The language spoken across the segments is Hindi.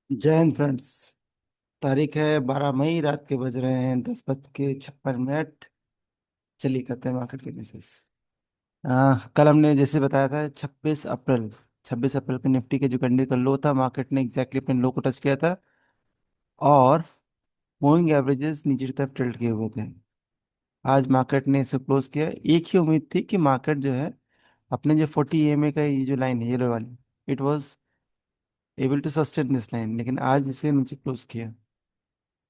जय हिंद फ्रेंड्स। तारीख है 12 मई, रात के बज रहे हैं 10:56। चलिए करते हैं मार्केट के एनालिसिस। कल हमने जैसे बताया था 26 अप्रैल। 26 अप्रैल के निफ्टी के जो कैंडल का लो था, मार्केट ने एग्जैक्टली अपने लो को टच किया था और मूविंग एवरेजेस नीचे की तरफ टिल्ट किए हुए थे। आज मार्केट ने इसे क्लोज किया। एक ही उम्मीद थी कि मार्केट जो है अपने जो 40 EMA का ये जो लाइन है येलो वाली, it was able to sustain this line, लेकिन आज इसे नीचे क्लोज किया।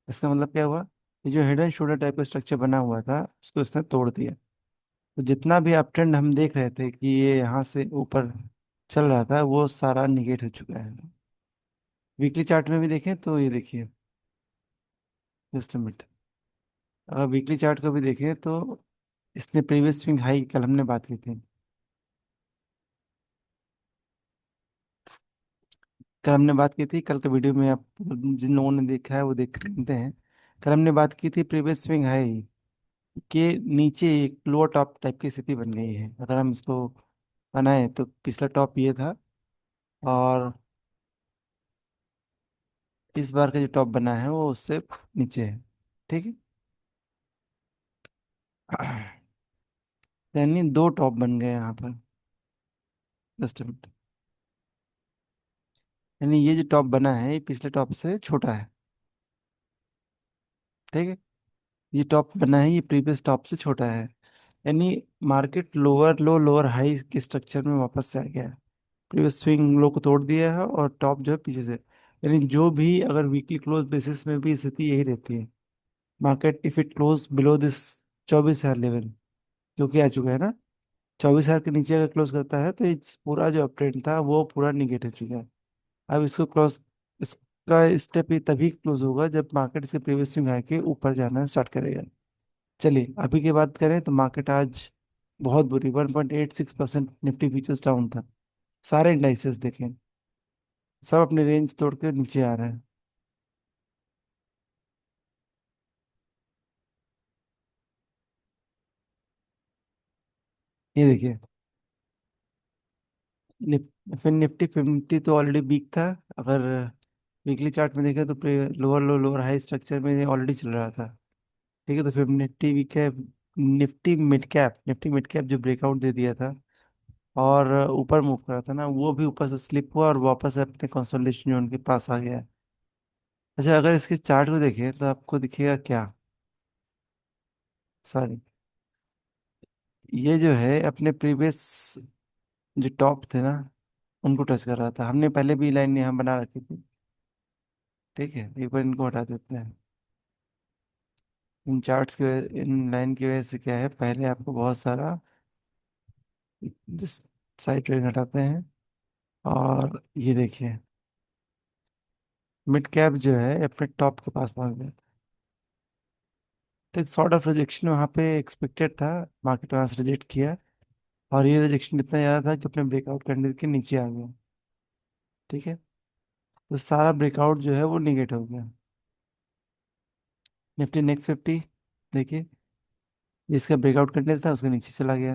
इसका मतलब क्या हुआ? ये जो हेड एंड शोल्डर टाइप का स्ट्रक्चर बना हुआ था उसको इसने तोड़ दिया। तो जितना भी अप ट्रेंड हम देख रहे थे कि ये यहाँ से ऊपर चल रहा था, वो सारा निगेट हो चुका है। वीकली चार्ट में भी देखें तो ये देखिए, जस्ट अ मिनट। अगर वीकली चार्ट को भी देखें तो इसने प्रीवियस स्विंग हाई, कल हमने बात की थी, कल हमने बात की थी, कल के वीडियो में आप जिन लोगों ने देखा है वो देख लेते हैं। कल हमने बात की थी प्रीवियस स्विंग हाई के नीचे एक लोअर टॉप टाइप की स्थिति बन गई है। अगर हम इसको बनाए तो पिछला टॉप ये था और इस बार का जो टॉप बना है वो उससे नीचे है। ठीक है। यानी दो टॉप बन गए यहाँ पर। Just minute. यानी ये जो टॉप बना है ये पिछले टॉप से छोटा है। ठीक है। ये टॉप बना है, ये प्रीवियस टॉप से छोटा है। यानी मार्केट लोअर लो लोअर हाई के स्ट्रक्चर में वापस से आ गया है। प्रीवियस स्विंग लो को तोड़ दिया है और टॉप जो है पीछे से। यानी जो भी अगर वीकली क्लोज बेसिस में भी स्थिति यही रहती है, market if it close below this 24,000 level जो कि आ चुका है ना, 24,000 के नीचे अगर क्लोज करता है तो इस पूरा जो अपट्रेंड था वो पूरा निगेट हो चुका है। अब इसको क्लोज, इसका स्टेप ही तभी क्लोज होगा जब मार्केट से प्रीवियस स्विंग हाई के ऊपर जाना स्टार्ट करेगा। चलिए अभी की बात करें तो मार्केट आज बहुत बुरी 1.86% निफ्टी फ्यूचर्स डाउन था। सारे इंडाइसेस देखें, सब अपने रेंज तोड़ के नीचे आ रहे हैं। ये देखिए, फिर निफ्टी 50 तो ऑलरेडी वीक था। अगर वीकली चार्ट में देखें तो लोअर लो लोअर हाई स्ट्रक्चर में ऑलरेडी चल रहा था। ठीक है, तो फिर निफ्टी वीक है। निफ्टी मिड कैप जो ब्रेकआउट दे दिया था और ऊपर मूव कर रहा था ना, वो भी ऊपर से स्लिप हुआ और वापस अपने कंसोलिडेशन जोन के पास आ गया। अच्छा, अगर इसके चार्ट को देखें तो आपको दिखेगा क्या? सॉरी, ये जो है अपने प्रीवियस जो टॉप थे ना उनको टच कर रहा था। हमने पहले भी लाइन यहाँ बना रखी थी। ठीक है, एक बार इनको हटा देते हैं। इन चार्ट्स की वजह, इन लाइन की वजह से क्या है, पहले आपको बहुत सारा जिस साइड ट्रेड हटाते हैं और ये देखिए मिड कैप जो है अपने टॉप के पास पहुंच गया था। तो एक सॉर्ट ऑफ रिजेक्शन वहाँ पे एक्सपेक्टेड था, मार्केट वहाँ से रिजेक्ट किया और ये रिजेक्शन इतना ज़्यादा था कि अपने ब्रेकआउट करने के नीचे आ गया। ठीक है, तो सारा ब्रेकआउट जो है वो निगेट हो गया। निफ्टी नेक्स्ट 50 देखिए, जिसका ब्रेकआउट करने था उसके नीचे चला गया।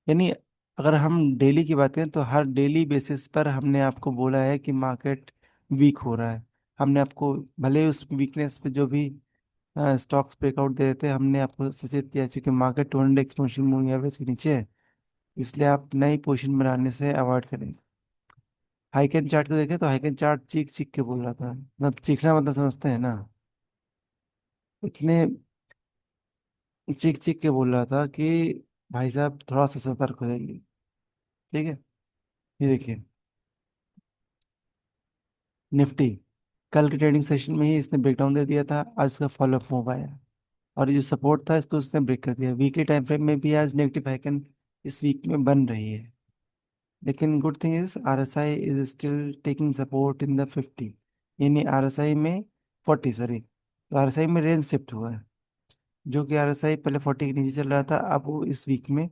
यानी अगर हम डेली की बात करें तो हर डेली बेसिस पर हमने आपको बोला है कि मार्केट वीक हो रहा है। हमने आपको भले ही उस वीकनेस पे जो भी स्टॉक्स ब्रेकआउट दे देते, हमने आपको सचेत किया है कि मार्केट 200 एक्सपोनेंशियल मूविंग एवरेज के नीचे है, इसलिए आप नई पोजीशन बनाने से अवॉइड करें। हाइकन चार्ट को देखें तो हाइकन चार्ट चीख चीख के बोल रहा था, मतलब चीखना मतलब समझते हैं ना, इतने चीख चीख के बोल रहा था कि भाई साहब थोड़ा सा सतर्क हो जाइए। ठीक है, ये देखिए निफ्टी कल के ट्रेडिंग सेशन में ही इसने ब्रेकडाउन दे दिया था, आज उसका फॉलोअप मूव आया और ये जो सपोर्ट था इसको उसने ब्रेक कर दिया। वीकली टाइम फ्रेम में भी आज नेगेटिव हाइकन इस वीक में बन रही है, लेकिन good thing is RSI is still taking support in the 50। यानी आरएसआई में 40, सॉरी, तो आरएसआई में रेंज शिफ्ट हुआ है। जो कि आरएसआई पहले 40 के नीचे चल रहा था, अब वो इस वीक में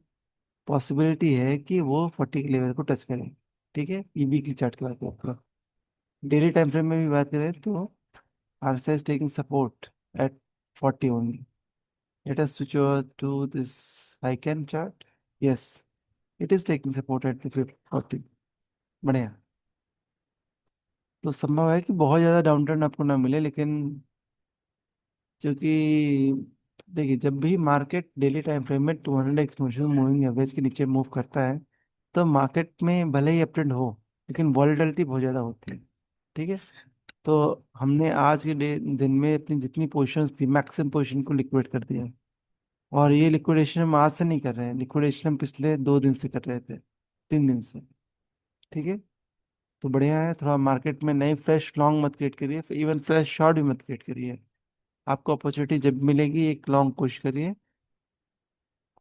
पॉसिबिलिटी है कि वो 40 के लेवल को टच करे। ठीक है, ये वीकली चार्ट की बात करते हैं। डेली टाइम फ्रेम में भी बात करें तो RSI is taking support at 40 only. Let us switch over to this icon chart. Yes, it is taking support at the 40. बढ़िया। तो संभव है कि बहुत ज़्यादा डाउन टर्न आपको ना मिले, लेकिन क्योंकि देखिए, जब भी मार्केट डेली टाइम फ्रेम में 200 एक्सपोनेंशियल मूविंग एवरेज के नीचे मूव करता है, तो मार्केट में भले ही अपट्रेंड हो, लेकिन वॉलेटिलिटी बहुत ज़्यादा होती है। ठीक है। तो हमने आज के दिन में अपनी जितनी पोजीशंस थी, मैक्सिमम पोजीशन को लिक्विडेट कर दिया है। और ये लिक्विडेशन हम आज से नहीं कर रहे हैं, लिक्विडेशन हम पिछले 2 दिन से कर रहे थे, 3 दिन से। ठीक है। तो बढ़िया है, थोड़ा मार्केट में नई फ्रेश लॉन्ग मत क्रिएट करिए, इवन फ्रेश शॉर्ट भी मत क्रिएट करिए। आपको अपॉर्चुनिटी जब मिलेगी एक लॉन्ग कोशिश करिए।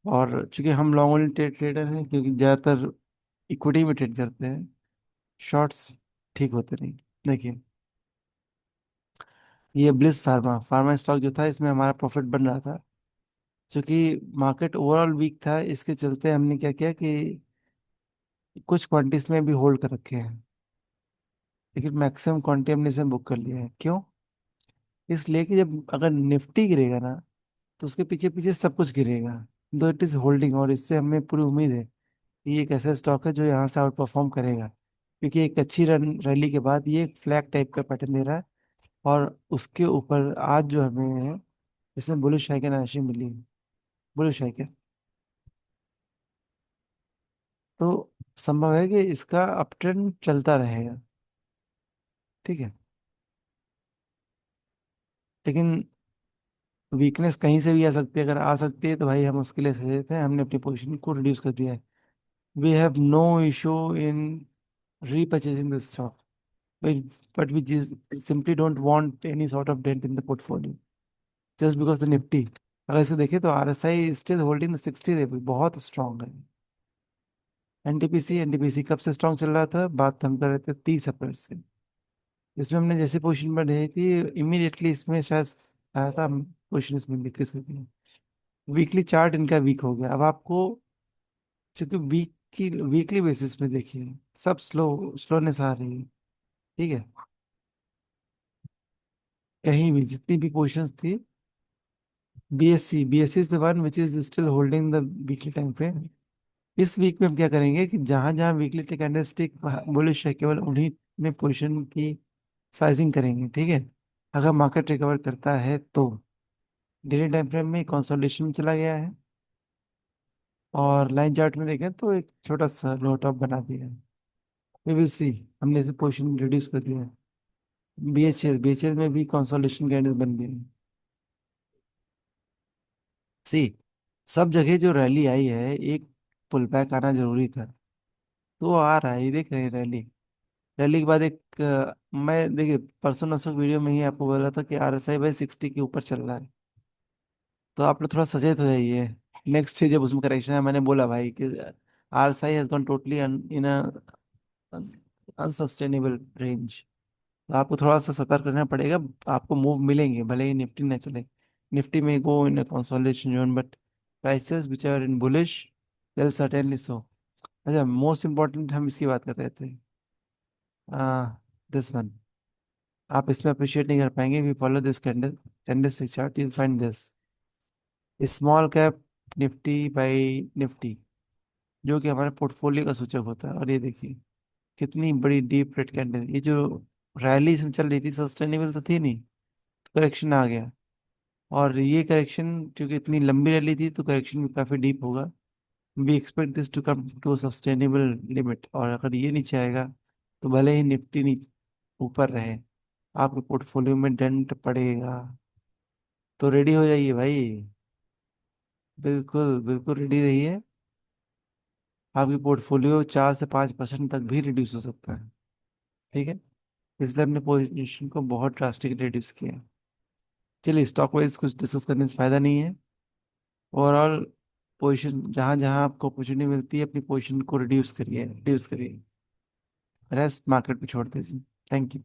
और चूंकि हम लॉन्ग ओनली ट्रेडर हैं, क्योंकि ज़्यादातर इक्विटी में ट्रेड करते हैं, शॉर्ट्स ठीक होते नहीं। देखिए, ये ब्लिस फार्मा फार्मा स्टॉक जो था, इसमें हमारा प्रॉफिट बन रहा था। क्योंकि मार्केट ओवरऑल वीक था, इसके चलते हमने क्या किया कि कुछ क्वांटिटीज में भी होल्ड कर रखे हैं, लेकिन मैक्सिमम क्वांटिटी हमने इसमें बुक कर लिया है। क्यों? इसलिए कि जब अगर निफ्टी गिरेगा ना, तो उसके पीछे पीछे सब कुछ गिरेगा, दो इट इज होल्डिंग। और इससे हमें पूरी उम्मीद है कि ये एक ऐसा स्टॉक है जो यहाँ से आउट परफॉर्म करेगा, क्योंकि एक अच्छी रन रैली के बाद ये एक फ्लैग टाइप का पैटर्न दे रहा है। और उसके ऊपर आज जो हमें है, इसमें बुलिश है, राशि मिली, बुलिश है क्या। तो संभव है कि इसका अप ट्रेंड चलता रहेगा। ठीक है। लेकिन वीकनेस कहीं से भी आ सकती है, अगर आ सकती है तो भाई हम उसके लिए सचेत हैं, हमने अपनी पोजीशन को रिड्यूस कर दिया है। We have no issue in repurchasing the stock, but we just simply don't want any sort of dent in the portfolio just because the Nifty, अगर इसे देखें तो RSI still holding the 60 level, बहुत स्ट्रांग है। एनटीपीसी कब से स्ट्रांग चल रहा था, बात हम कर रहे थे 30 अप्रैल से। इसमें हमने जैसे पोजीशन बढ़ी थी, इमीडिएटली इसमें शायद आया था, पोजीशन इसमें डिक्रीज कर दिया। वीकली चार्ट इनका वीक हो गया। अब आपको, चूंकि वीकली बेसिस पे देखिए, सब स्लोनेस आ रही है। ठीक है। कहीं भी जितनी भी पोजीशंस थी, BSc is the one which is still holding the weekly time frame. इस वीक में हम क्या करेंगे कि जहां जहां वीकली कैंडलस्टिक बुलिश है, केवल उन्हीं में पोजीशन की साइजिंग करेंगे। ठीक है। अगर मार्केट रिकवर करता है तो डेली टाइम फ्रेम में कंसोलिडेशन चला गया है, और लाइन चार्ट में देखें तो एक छोटा सा लो टॉप बना दिया है। वी विल सी, हमने इसे पोजीशन रिड्यूस कर दिया है। बीएचएल में भी कंसोलिडेशन कैंडल बन गए हैं। सी, सब जगह जो रैली आई है, एक पुल बैक आना जरूरी था। तो वो आ रहा है, ये देख रहे हैं रैली। रैली के बाद एक मैं देखिए परसों नरसों वीडियो में ही आपको बोला था कि RSI भाई 60 के ऊपर चल रहा है। तो आप लोग थोड़ा सचेत हो जाइए। नेक्स्ट जब उसमें करेक्शन है, मैंने बोला भाई कि RSI has gone totally in unsustainable range. तो आपको थोड़ा सा सतर्क रहना पड़ेगा। आपको मूव मिलेंगे, भले ही निफ्टी न चले। निफ्टी में go in consolidation zone, but prices which are in bullish, they certainly so. अच्छा, मोस्ट इम्पोर्टेंट हम इसकी बात कर रहे थे, दिस वन। आप इसमें अप्रिशिएट नहीं कर पाएंगे। We follow this candle candlestick chart, you find this small cap Nifty by Nifty, जो कि हमारे पोर्टफोलियो का सूचक होता है। और ये देखिए कितनी बड़ी डीप रेड कैंडल, ये जो रैली इसमें चल रही थी सस्टेनेबल तो थी नहीं, करेक्शन आ गया। और ये करेक्शन क्योंकि इतनी लंबी रैली थी, तो करेक्शन भी काफी डीप होगा। We expect this to come to sustainable limit, और अगर ये नीचे आएगा, तो भले ही निफ्टी नीचे ऊपर रहे, आपके पोर्टफोलियो में डेंट पड़ेगा। तो रेडी हो जाइए भाई। बिल्कुल बिल्कुल रेडी रहिए। आपकी पोर्टफोलियो 4 से 5% तक भी रिड्यूस हो सकता है। ठीक है। इसलिए हमने पोजीशन को बहुत ड्रास्टिक रिड्यूस किया है। चलिए, स्टॉक वाइज कुछ डिस्कस करने से फायदा नहीं है। ओवरऑल पोजीशन जहां जहां आपको अपॉर्चुनिटी मिलती है, अपनी पोजीशन को रिड्यूस करिए, रेस्ट मार्केट पे छोड़ दीजिए। Thank you.